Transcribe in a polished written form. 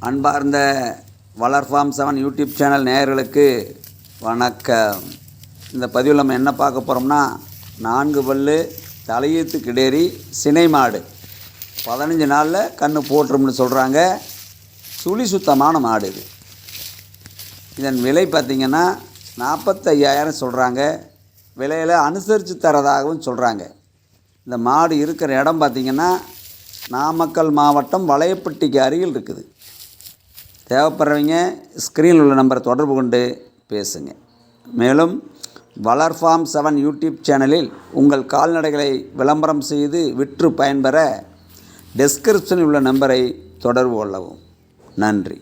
அன்பார்ந்த வளர் form 7 YouTube channel நேயர்களுக்கு வணக்கம். இந்த பதிவில் நம்ம என்ன பார்க்க போகிறோம்னா, 4 பல்லு தலையீத்து கிடேரி சினை மாடு 15 நாளில் கன்று போட்டுரும்னு சொல்கிறாங்க. சுழி சுத்தமான மாடு இது. இதன் விலை பார்த்திங்கன்னா 45,000 சொல்கிறாங்க. விலையில் அனுசரித்து தரதாகவும் சொல்கிறாங்க. இந்த மாடு இருக்கிற இடம் பார்த்திங்கன்னா நாமக்கல் மாவட்டம் வளையப்பட்டிக்கு அருகில் இருக்குது. தேவைப்படுறவங்க ஸ்க்ரீனில் உள்ள நம்பரை தொடர்பு கொண்டு பேசுங்க. மேலும் வளர் ஃபார்ம் 7 யூடியூப் சேனலில் உங்கள் கால்நடைகளை விளம்பரம் செய்து விற்று பயன்பெற டெஸ்கிரிப்ஷனில் உள்ள நம்பரை தொடர்பு கொள்ளவும். நன்றி.